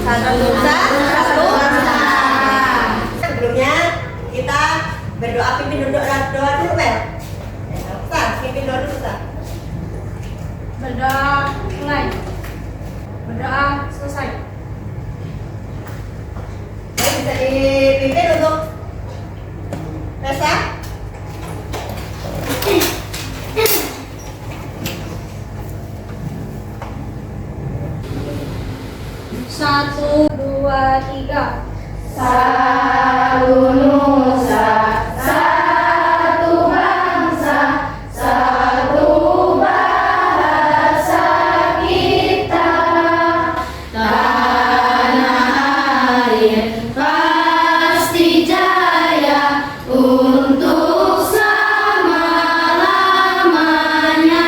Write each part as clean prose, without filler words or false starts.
Satu nusa, satu bangsa. Sebelumnya kita berdoa, pimpin doa dulu, Bel. Ustaz, pimpin doa dulu, Ustaz. Berdoa mulai. Berdoa selesai. Baik, bisa dipimpin untuk Resa. Satu, dua, tiga. Satu nusa, satu bangsa, satu bahasa kita. Tanah air pasti jaya untuk selama-lamanya.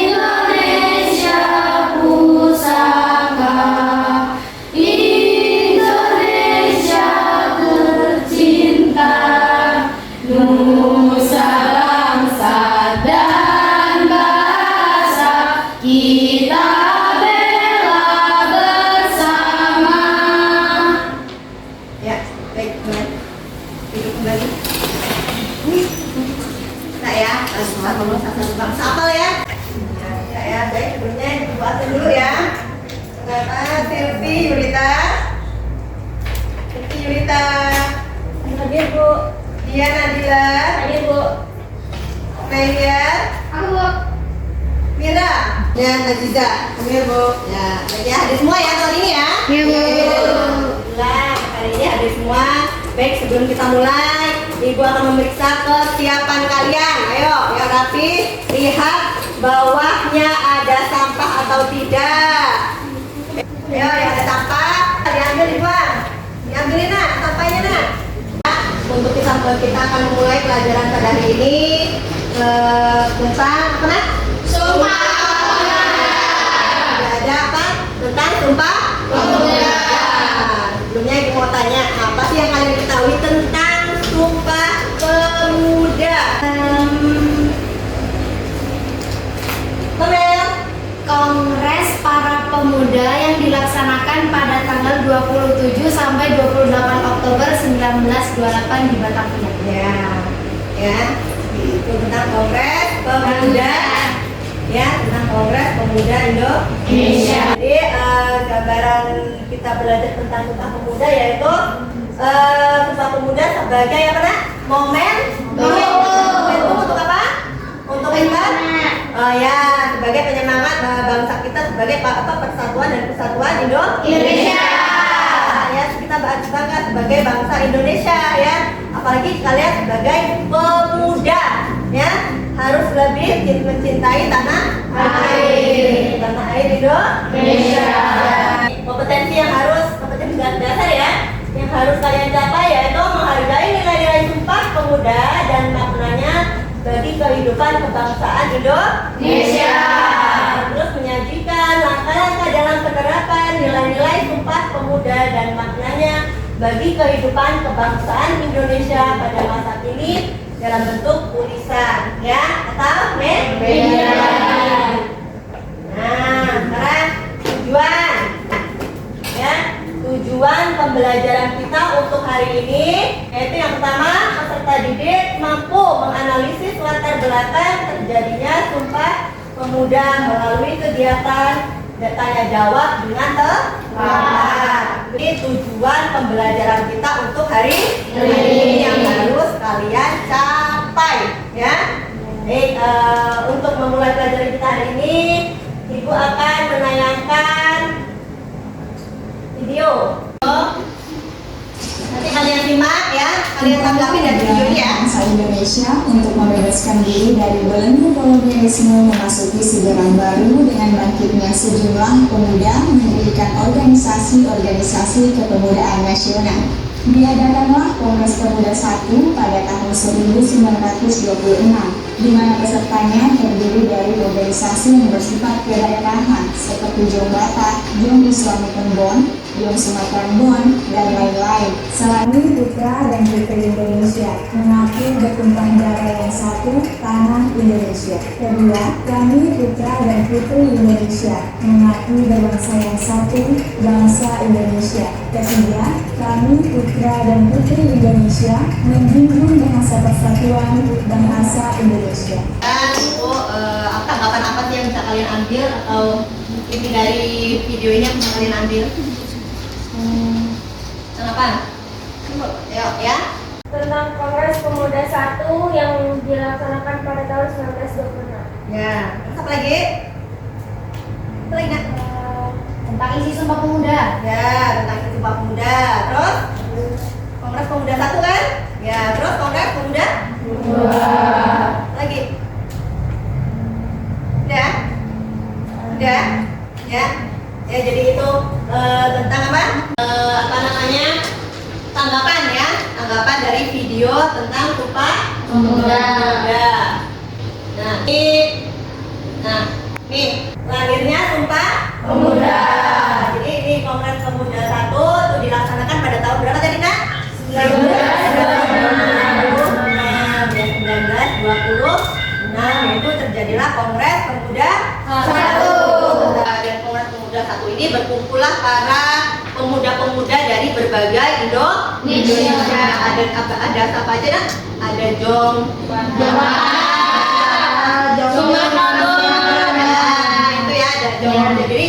Indonesia pusaka, Indonesia tercinta, nusa bangsa dan bahasa kita bela bersama. Ya, baik, kembali. Duduk kembali. Nah ya, satu nusa, satu bangsa. Hafal ya? Ya, baik. Sebelumnya Ibu atur dulu ya. Pertama, Silvi Yulita. Silvi Yulita. Hadir, Bu. Dia Nadila. Hadir, Bu. Melia. Aku. Mira. Ya, Naziza. Hadir, Bu. Ya, baik ya, hadir semua ya tahun ini ya. Iya, Bu. Alhamdulillah, hari ini hadir semua. Baik, sebelum kita mulai, Ibu akan memeriksa kesiapan kalian. Ayo, yang rapi, lihat bawahnya ada sampah atau tidak. Ayo, yang ada sampah, diambil dibuang. Diambilin nak, sampahnya nak. Untuk kita akan memulai pelajaran pada hari ini tentang apa nak? Sumpah Ada apa? Tentang sumpah pemuda. Sebelumnya Ibu mau tanya, apa sih yang kalian ketahui tentang sumpah pemuda? Komel. Kongres para pemuda yang dilaksanakan pada tanggal 27 sampai 28 Oktober 1928 di Batavia. Ya, itu tentang Kongres Pemuda. Ya, tentang Kongres Pemuda Indonesia. Jadi gambaran kita belajar tentang Sumpah Pemuda yaitu Sumpah Pemuda sebagai apa nak? Momentum untuk apa? Untuk ya, sebagai penyemangat bangsa kita sebagai apa persatuan dan kesatuan Indonesia. Ya, kita bangga sebagai bangsa Indonesia ya. Apalagi kalian sebagai pemuda ya, harus lebih mencintai tanah air Indonesia. Kompetensi dasar ya, yang harus kalian capai yaitu menghargai nilai-nilai Sumpah Pemuda dan maknanya bagi kehidupan kebangsaan Indonesia. Terus menyajikan langkah-langkah dalam penerapan nilai-nilai Sumpah Pemuda dan maknanya bagi kehidupan kebangsaan Indonesia pada masa kini dalam bentuk tulisan ya atau media. Nah, sekarang tujuan pembelajaran kita untuk hari ini yaitu yang pertama, peserta didik mampu menganalisis latar belakang terjadinya Sumpah Pemuda melalui kegiatan tanya jawab dengan tepat. Ini tujuan pembelajaran kita untuk hari ini yang harus kalian capai ya. Baik, untuk memulai pelajaran kita hari ini, Ibu akan menayangkan video. Nanti kalian simak ya, kalian tanggapi dari video ini ya. Bangsa Indonesia untuk membebaskan diri dari belenggu kolonialisme memasuki sejarah baru dengan bangkitnya sejumlah pemuda mendirikan organisasi-organisasi kepemudaan nasional. Diadakanlah Kongres Pemuda 1 pada tahun 1926, di mana pesertanya terdiri dari organisasi yang bersifat kedaerahan seperti Jombata, Jom Islami Pembon, Belum Sumatera Bon, dan lain-lain. Kami putra dan putri Indonesia mengaku bertumpah darah yang satu, tanah Indonesia. Kedua, kami putra dan putri Indonesia mengaku berbangsa yang satu, bangsa Indonesia. Ketiga, kami putra dan putri Indonesia menjunjung bahasa persatuan bahasa Indonesia. Dan itu tanggapan apa sih yang bisa kalian ambil atau ini dari video ini yang bisa kalian ambil? Tanggapan? Yuk ya. Tentang Kongres Pemuda 1 yang dilaksanakan pada tahun 1926. Ya. Terus apa lagi? Apa lagi nak? Tentang isi Sumpah Pemuda. Ya, tentang Sumpah Pemuda. Terus Kongres Pemuda 1 kan? Ya, terus Kongres Pemuda 2. Lagi. Udah? Udah? Ya. Ya, jadi itu tentang apa? Apa namanya? Tanggapan ya. Tanggapan dari video tentang Sumpah Pemuda. Nah, nih lahirnya Sumpah Pemuda. Jadi ini Kongres Pemuda 1 itu dilaksanakan pada tahun berapa tadi Kak? 1926, yaitu terjadilah Kongres Pemuda 1. Dan Kongres Pemuda 1 ini berkumpullah para pemuda-pemuda dari berbagai Indonesia. Ada siapa aja nak? Ada Jong itu ya, ada Jong. Jadi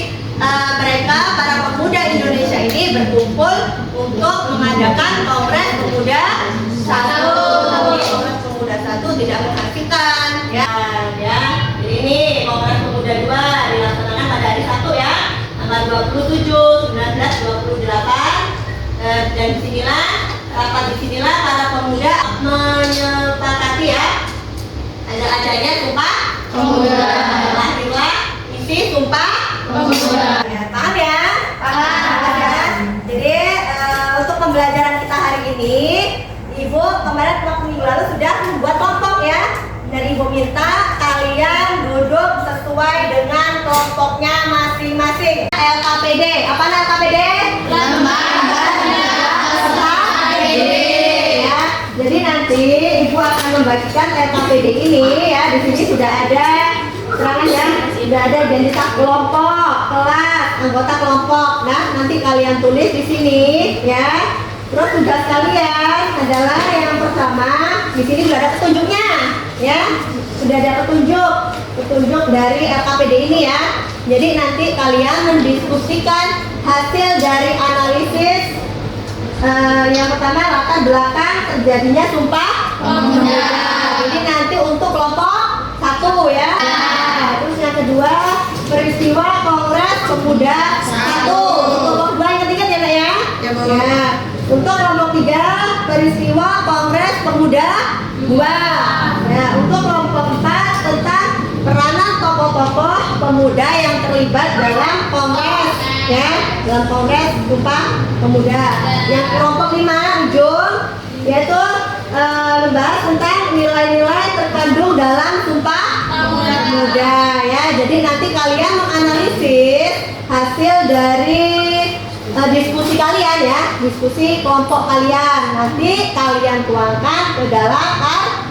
mereka para pemuda Indonesia ini berkumpul untuk mengadakan Kongres Pemuda 1. Tapi Kongres Pemuda 1 tidak menghasilkan ya. Jadi ini Kongres Pemuda 2 dilaksanakan pada hari Sabtu ya, tanggal 27/19/28. Dan disinilah para pemuda menyepakati ya adanya Sumpah Pemuda. Lahirlah isi Sumpah Pemuda. Ya, paham ya? Paham ya? Jadi untuk pembelajaran kita hari ini, Ibu kemarin waktu minggu lalu sudah membuat kelompok ya. Dan Ibu minta kalian duduk sesuai dengan kelompoknya masing-masing. LKPD, apa LKPD? Ya. Jadi nanti Ibu akan membagikan LKPD ini ya. Di sini sudah ada keterangan ya, sudah ada identitas kelompok, kelas, anggota kelompok. Nah, nanti kalian tulis di sini ya. Terus tugas kalian adalah yang pertama, di sini sudah ada petunjuknya ya. Sudah ada petunjuk dari LKPD ini ya. Jadi nanti kalian mendiskusikan hasil dari analisis yang pertama latar belakang terjadinya Sumpah Pemuda. Jadi nanti untuk kelompok 1 ya. Terus yang kedua peristiwa Kongres Pemuda 1. Untuk kelompok 2 yang ketiga ya Pak ya. Ya. Untuk kelompok 3 peristiwa Kongres Pemuda 2. Ya. Untuk kelompok 4 tentang peranan tokoh-tokoh pemuda yang terlibat dalam kongres ya, dalam Kongres Sumpah Pemuda. Yang kelompok 5 ujung yaitu membahas tentang nilai-nilai terkandung dalam Sumpah Pemuda ya. Jadi nanti kalian menganalisis hasil dari diskusi kalian ya, diskusi kelompok kalian. Nanti kalian tuangkan ke dalam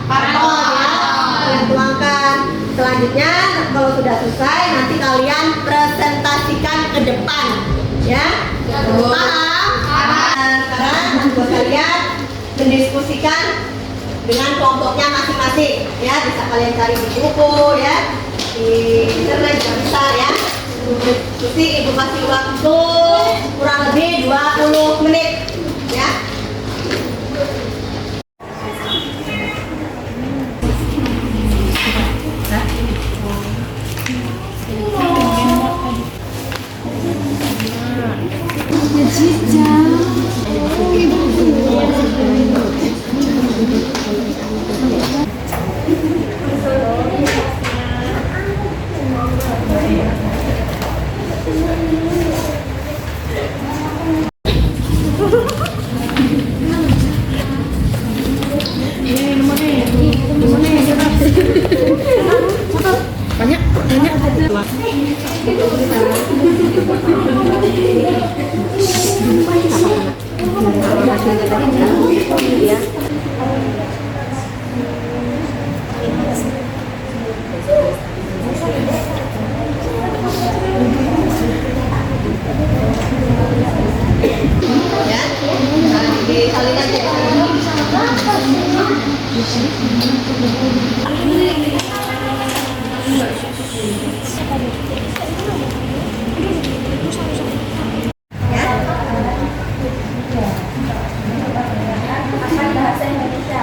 karton ya. Kalian tuangkan. Selanjutnya kalau sudah selesai nanti kalian presentasikan ke depan ya. Paham? Sekarang buat kalian mendiskusikan dengan kelompoknya masing-masing ya. Bisa kalian cari di buku ya, di internet juga bisa ya. Diskusi Ibu kasih waktu kurang lebih 20 menit ya. banyak Akan bahasa Indonesia.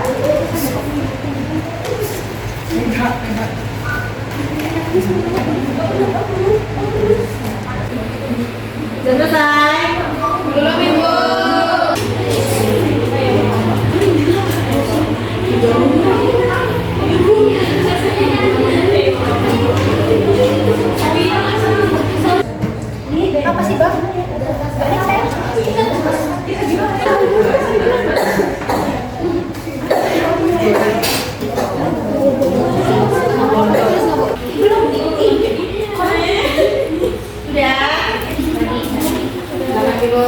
Sudah selesai? Belum, Ibu. Apa sih, Bang? Selamat, Ibu.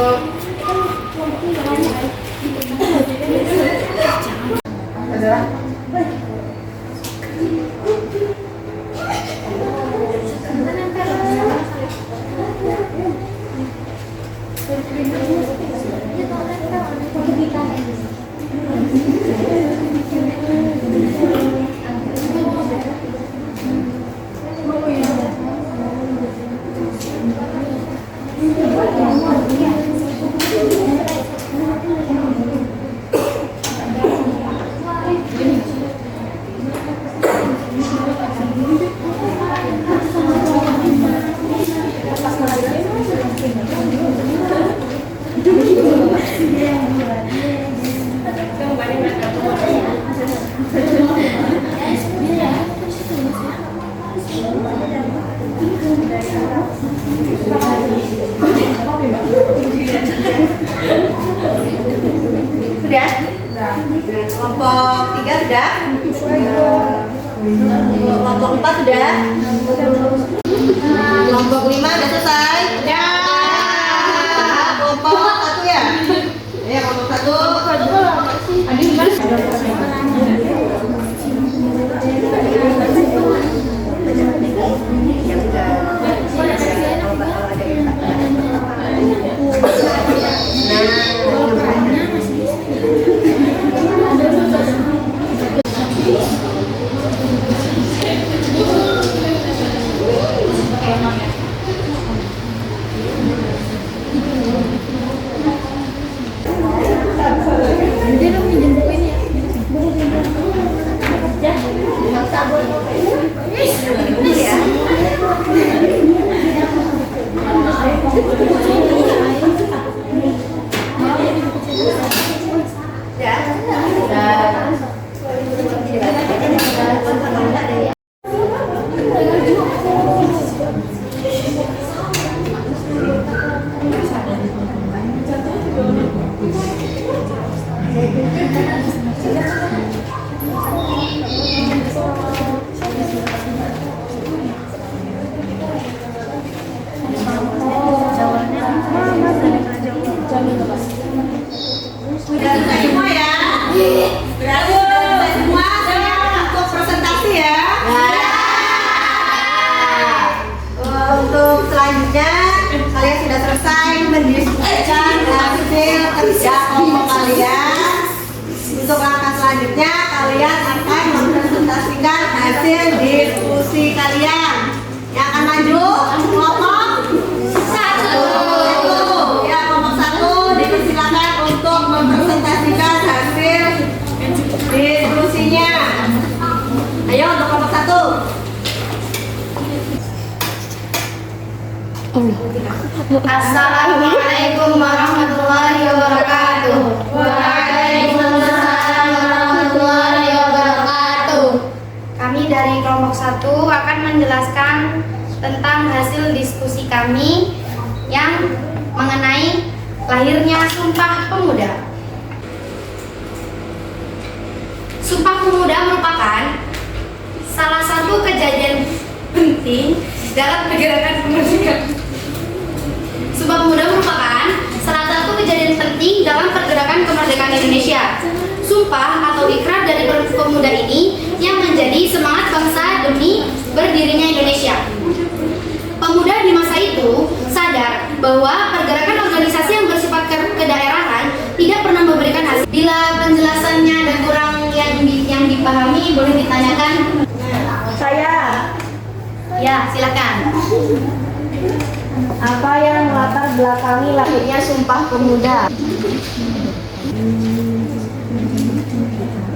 Sudah? Kelompok 3 sudah? Kelompok 4 sudah? Kelompok 5 sudah selesai? Ya. Kelompok 1 ya? Ya, kelompok 1. Assalamualaikum warahmatullahi wabarakatuh. Waalaikumsalam warahmatullahi wabarakatuh. Kami dari kelompok 1 akan menjelaskan tentang hasil diskusi kami yang mengenai lahirnya Sumpah Pemuda. Sumpah Pemuda merupakan salah satu kejadian penting dalam pergerakan kemerdekaan. Sumpah Pemuda merupakan salah satu kejadian penting dalam pergerakan kemerdekaan Indonesia. Sumpah atau ikrar dari pemuda ini yang menjadi semangat bangsa demi berdirinya Indonesia. Pemuda di masa itu sadar bahwa pergerakan organisasi yang bersifat kedaerahan tidak pernah memberikan hasil. Bila penjelasannya ada kurang yang dipahami, boleh ditanyakan? Saya. Ya, silakan. Apa yang melatar belakangi lahirnya Sumpah Pemuda?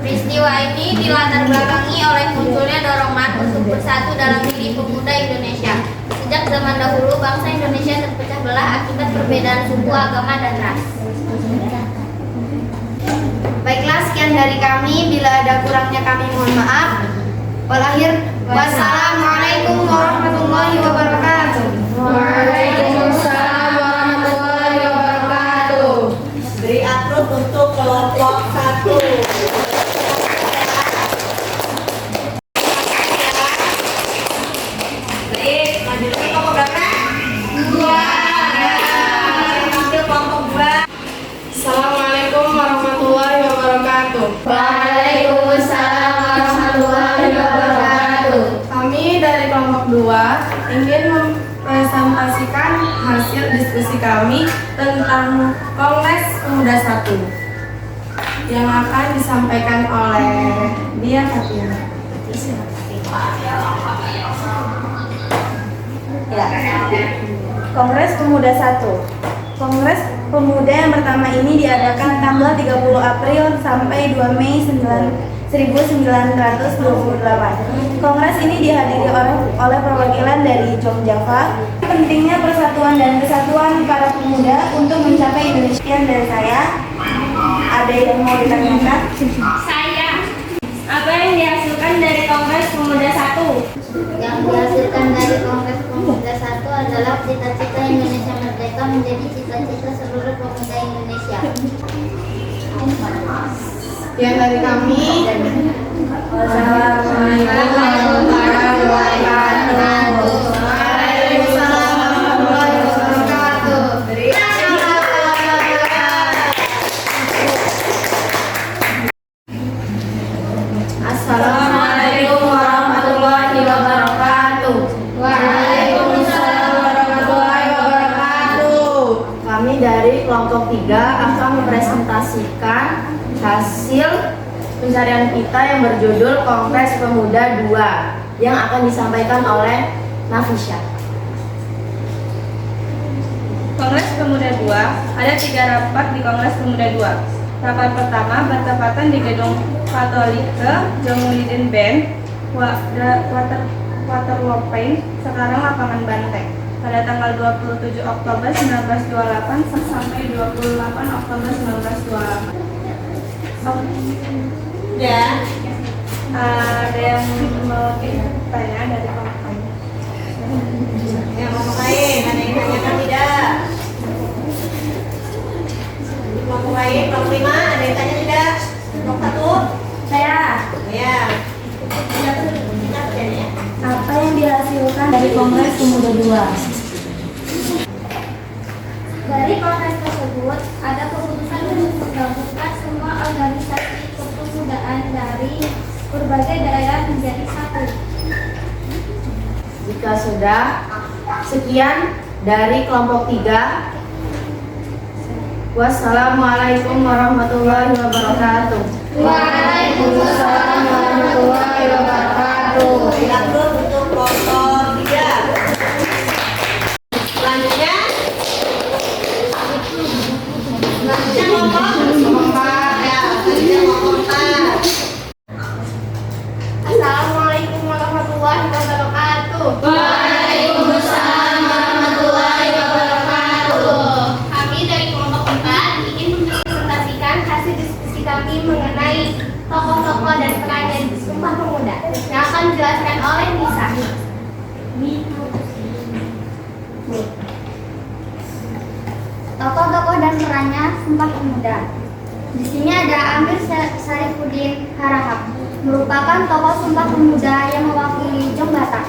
Peristiwa ini dilatar belakangi oleh munculnya dorongan untuk bersatu dalam diri pemuda Indonesia. Sejak zaman dahulu, bangsa Indonesia terpecah belah akibat perbedaan suku, agama, dan ras. Baiklah, sekian dari kami. Bila ada kurangnya kami mohon maaf. Wassalamualaikum warahmatullahi wabarakatuh. Waalaikumsalam warahmatullahi wabarakatuh. Beri aplaus untuk kelompok 1. Baik, lanjut ke kelompok berapa? 2. Ambil kelompok 2. Assalamualaikum warahmatullahi wabarakatuh. Waalaikumsalam warahmatullahi wabarakatuh. Kami dari kelompok 2 ingin mempresentasikan hasil diskusi kami tentang Kongres Pemuda 1 yang akan disampaikan oleh Dia Fatia. Ya. Kongres Pemuda 1. Kongres Pemuda yang pertama ini diadakan tanggal 30 April sampai 2 Mei 1928. Kongres ini dihadiri oleh perwakilan dari Jogja. Pentingnya persatuan dan kesatuan para pemuda untuk mencapai Indonesia. Sekian dari saya. Ada yang mau ditanyakan? Saya. Apa yang dihasilkan dari Kongres Pemuda 1? Yang dihasilkan dari Kongres Pemuda 1 adalah cita-cita Indonesia Merdeka menjadi cita-cita seluruh pemuda Indonesia. Yang dari kami. Assalamualaikum warahmatullahi wabarakatuh. Waalaikumsalam warahmatullahi wabarakatuh. Assalamualaikum warahmatullahi wabarakatuh. Waalaikumsalam warahmatullahi wabarakatuh. Kami dari kelompok 3 akan mempresentasikan hasil pencarian kita yang berjudul Kongres Pemuda 2 yang akan disampaikan oleh Nafisya. Kongres Pemuda 2, ada 3 rapat di Kongres Pemuda 2. Rapat pertama bertepatan di Gedung Katolike Jomulidin Band, Waterloo, sekarang lapangan Banteng, pada tanggal 27 Oktober 1928 sampai 28 Oktober 1928. Ya. Ada yang mau tanya dari kelompok? Ya, kelompok lain. Ada yang tanyakan tidak? Kelompok lain, kelompok 5, ada yang tanya tidak? Kelompok 1? Saya. Ya. Apa yang dihasilkan dari Kongres Pemuda 2? Dari kongres tersebut, ada keputusan untuk menggabungkan semua organisasi kepemudaan dari berbagai daerah menjadi satu. Jika sudah, sekian dari kelompok 3. Wassalamualaikum warahmatullahi wabarakatuh. Waalaikumsalam warahmatullahi wabarakatuh. Beri aplaus untuk kelompok 3. Selanjutnya kelompok 4. Ya, selanjutnya kelompok 4. Assalamualaikum warahmatullahi wabarakatuh. Waalaikumsalam warahmatullahi wabarakatuh. Kami dari kelompok 4 ingin mempresentasikan hasil diskusi kami mengenai tokoh-tokoh dan peran dari Sumpah Pemuda yang akan dijelaskan oleh Nisa. Tokoh-tokoh dan perannya Sumpah Pemuda. Di sini ada Amir Syarifuddin Harahap, merupakan tokoh Sumpah Pemuda yang mewakili Jombatan,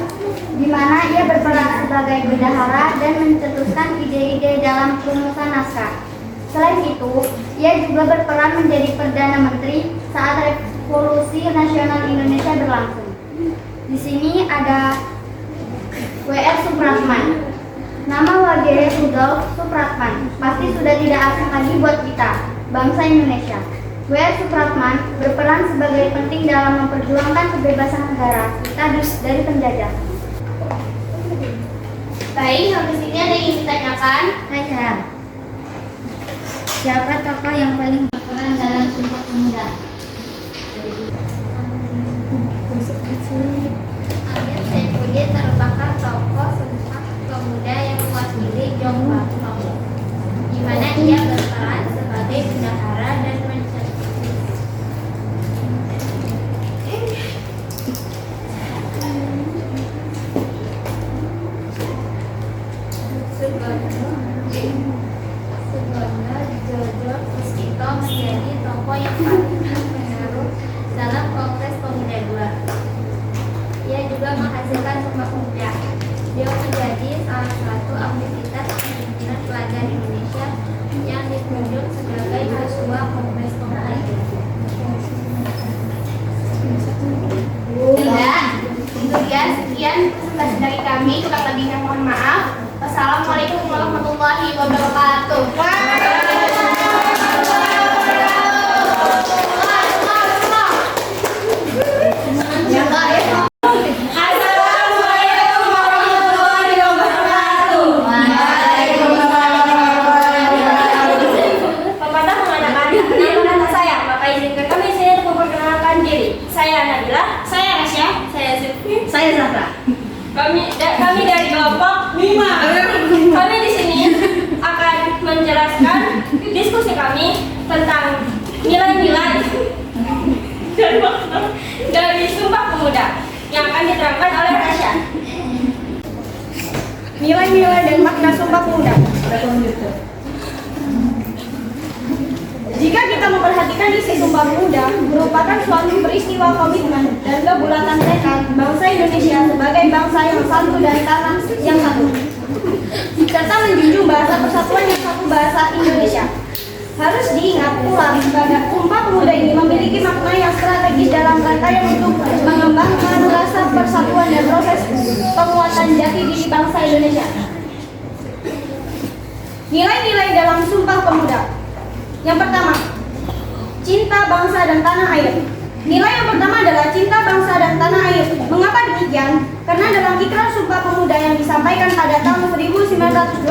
di mana ia berperan sebagai bendahara dan mencetuskan ide-ide dalam perumusan naskah. Selain itu, ia juga berperan menjadi Perdana Menteri saat Revolusi Nasional Indonesia berlangsung. Di sini ada W.R. Supratman. Nama W.R. Rudolf Supratman pasti sudah tidak asing lagi buat kita, bangsa Indonesia. W.R. Supratman berperan sebagai penting dalam memperjuangkan kebebasan negara kita dari penjajah. Baik, habis ini ada yang ingin ditanyakan? Saya. Siapa tokoh yang paling berperan dalam Sumpah Pemuda? Amir Saifuddin merupakan tokoh Sumpah Pemuda yang mewakili Jong Batok, di mana ia berperan sebagai bendahara dan Jojo Puspito menjadi tokoh yang paling berpengaruh dalam Kongres Pemuda II. Ia juga menghasilkan Sumpah Pemuda. Dia menjadi salah satu aktivitas pimpinan pelajar Indonesia yang ditunjuk sebagai ketua Kongres Pemuda II. Itu dia sekian presentasi dari kami. Kurang lebihnya mohon maaf. Wassalamualaikum warahmatullahi wabarakatuh. Kami dari kelompok 5. Kami di sini akan menjelaskan diskusi kami tentang nilai-nilai dan makna dari Sumpah Pemuda yang akan diterangkan oleh Rasya. Nilai-nilai dan makna Sumpah Pemuda. Jika kita memperhatikan isi Sumpah Pemuda, merupakan suatu peristiwa komitmen dan kebulatan tekad bangsa Indonesia sebagai bangsa yang satu dan tanah yang satu, serta menjunjung bahasa persatuan yang satu, bahasa Indonesia. Harus diingat pula bahwa Sumpah Pemuda ini memiliki makna yang strategis dalam rangkaian untuk mengembangkan rasa persatuan dan proses penguatan jati diri bangsa Indonesia. Nilai-nilai dalam Sumpah Pemuda. Yang pertama, cinta bangsa dan tanah air. Nilai yang pertama adalah cinta bangsa dan tanah air. Mengapa demikian? Karena dalam Ikrar Sumpah Pemuda yang disampaikan pada tahun 1928.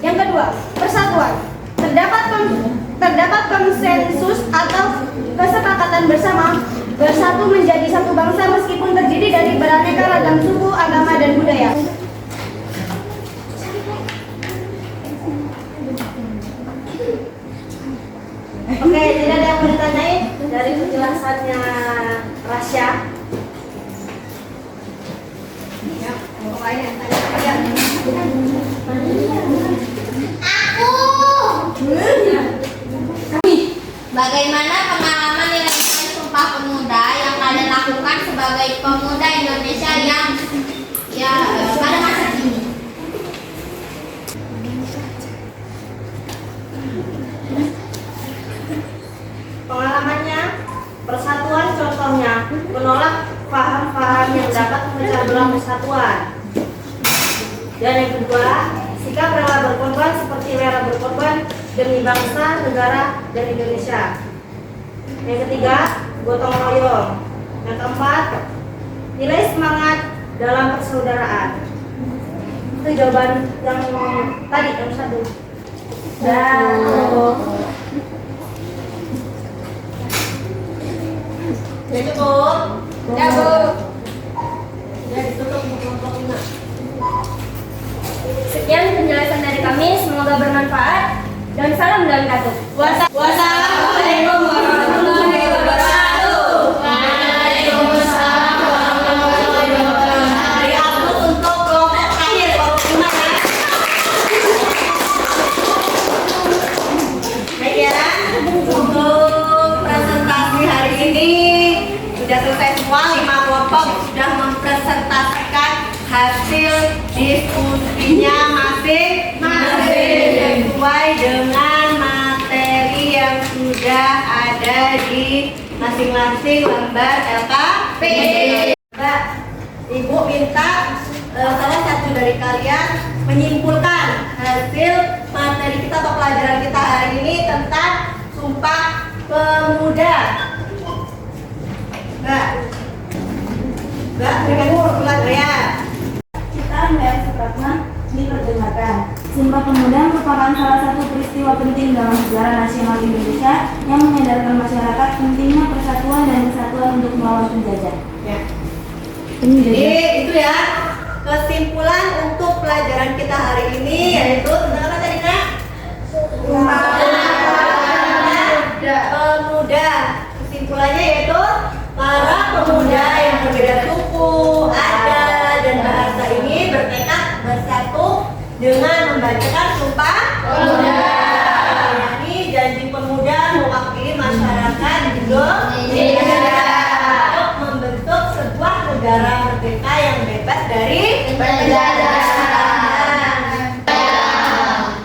Yang kedua, persatuan. Terdapat konsensus atau kesepakatan bersama bersatu menjadi satu bangsa meskipun terdiri dari beraneka ragam suku, agama, dan budaya. Oke, tidak ada yang mau ditanyain dari penjelasannya Rasya. Ya, mau lain yang tanya kalian? Bagaimana pengalaman nilai-nilai Sumpah Pemuda yang kalian lakukan sebagai pemuda Indonesia yang pada masa kini? Pengalamannya, persatuan contohnya menolak paham-paham yang dapat memecah belah persatuan. Dan yang kedua, sikap rela berkorban seperti rela berkorban demi bangsa, negara, dan Indonesia. Yang ketiga, gotong royong. Yang keempat, nilai semangat dalam persaudaraan. Itu jawaban yang tadi, yang satu. Dan Ya cukup. ya Bu. Ya ditutup untuk kelompok 5. Sekian penjelasan dari kami, semoga bermanfaat. Dan salam dari Katup. Wassalamualaikum warahmatullahi wabarakatuh. Waalaikumsalam warahmatullahi wabarakatuh. Dari aku untuk kelompok terakhir, kelompok 5 ya. Baik ya, untuk presentasi hari ini sudah selesai semua. 5 kelompok sudah mempresentasikan hasil diskusinya masing-masing sesuai dengan materi yang sudah ada di masing-masing lembar LKP. Mbak, Ibu minta salah satu dari kalian menyimpulkan hasil materi kita atau pelajaran kita hari ini tentang Sumpah Pemuda. Mbak, berikan ulang ya. Kita MBM Supratma diperdengarkan. Sumpah Pemuda merupakan salah satu peristiwa penting dalam sejarah nasional Indonesia yang menyadarkan masyarakat pentingnya persatuan dan kesatuan untuk melawan penjajah. Ya. Jadi itu ya kesimpulan untuk pelajaran kita hari ini, yaitu tentang apa tadi Nak? Pemuda. Kesimpulannya yaitu para pemuda yang berbeda suku, adat, dan bahasa ini bertekad bersatu dengan membacakan Sumpah Pemuda. Ini janji pemuda mewakili masyarakat Indonesia untuk membentuk sebuah negara merdeka yang bebas dari penjajahan.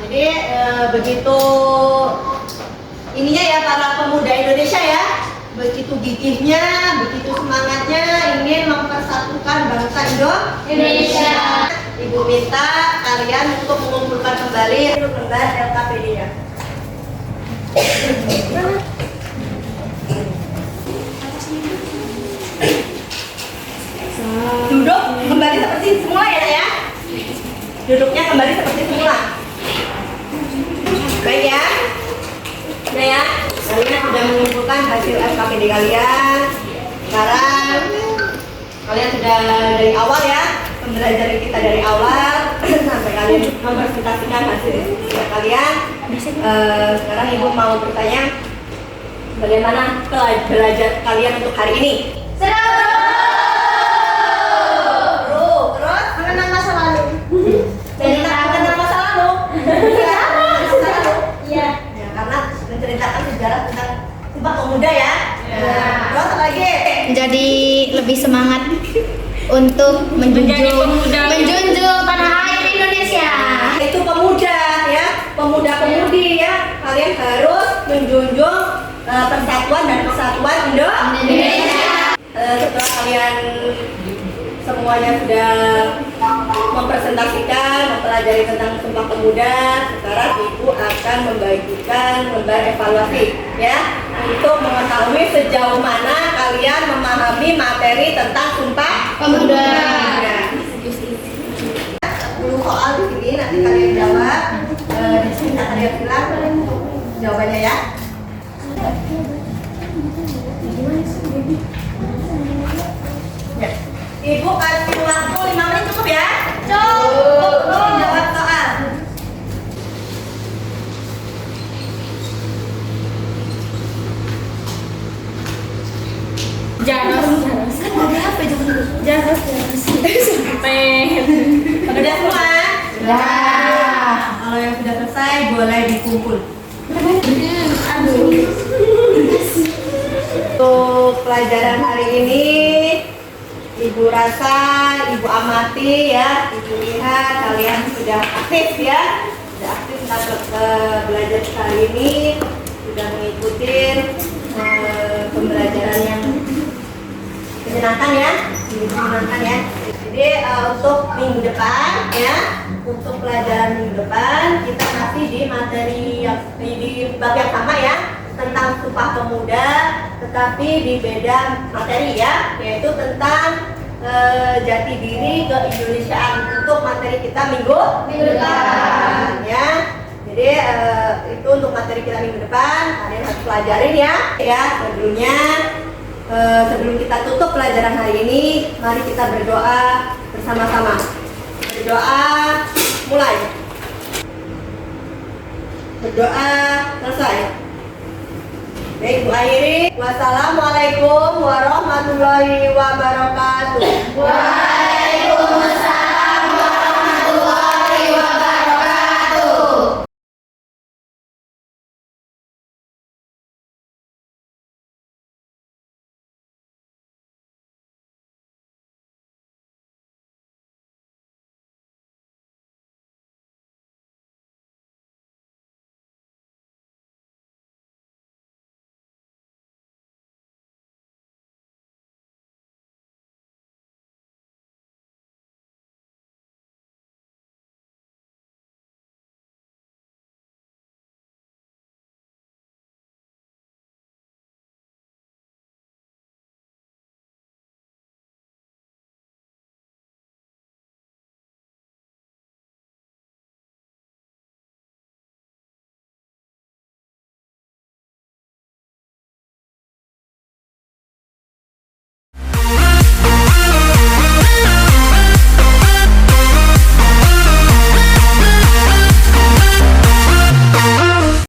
Jadi begitu ininya ya para pemuda Indonesia ya, begitu gigihnya, begitu semangatnya ingin mempersatukan bangsa Indonesia. Ibu minta kalian untuk mengumpulkan kembali lembar LKPD-nya. Duduk kembali seperti semula ya Nak, ya. Duduknya kembali seperti semula. Baik ya. Udah ya. Kalian sudah mengumpulkan hasil LKPD kalian. Sekarang kalian sudah dari awal ya, pembelajaran kita dari awal sampai kalian mempresentasikan hasil kalian. Sekarang Ibu mau bertanya, bagaimana belajar kalian untuk hari ini? Seru. Terus Mengenang masa lalu. mengenang masa lalu. Iya, masa lalu. Iya. Ya, karena menceritakan sejarah tentang Sumpah Pemuda ya. Terus apa lagi? Jadi lebih semangat untuk menjunjung tanah air Indonesia. Itu pemuda ya, pemuda-pemudi ya. Kalian harus menjunjung persatuan dan kesatuan Indonesia. Setelah kalian semuanya sudah mempresentasikan, mempelajari tentang Sumpah Pemuda, sekarang Ibu akan membagikan lembar evaluasi ya, untuk mengetahui sejauh mana kalian memahami materi tentang Sumpah Pemuda. 10 soal di sini nanti kalian jawab. Di sini kalian bilang jawabannya ya. Ya. Ibu kasih waktu 5 menit cukup ya? Cukup untuk jawab soal. Sudah semua? Sudah. Kalau yang sudah selesai boleh dikumpul. Untuk pelajaran hari ini, Ibu rasa, Ibu amati ya, Ibu lihat kalian sudah aktif ya, sudah aktif dalam belajar kali ini, sudah mengikuti pembelajaran yang menyenangkan ya, menyenangkan ya. Jadi untuk minggu depan ya, untuk pelajaran minggu depan kita masih di materi yang di bab yang sama ya, tentang Sumpah Pemuda, tetapi di beda materi ya, yaitu tentang jati diri keindonesiaan untuk materi kita minggu depan ya. Jadi itu untuk materi kita minggu depan, kalian harus pelajarin ya. Ya sebelumnya sebelum kita tutup pelajaran hari ini, mari kita berdoa bersama-sama. Berdoa mulai. Berdoa selesai. Baik, Bu akhiri. Wassalamualaikum warahmatullahi wabarakatuh.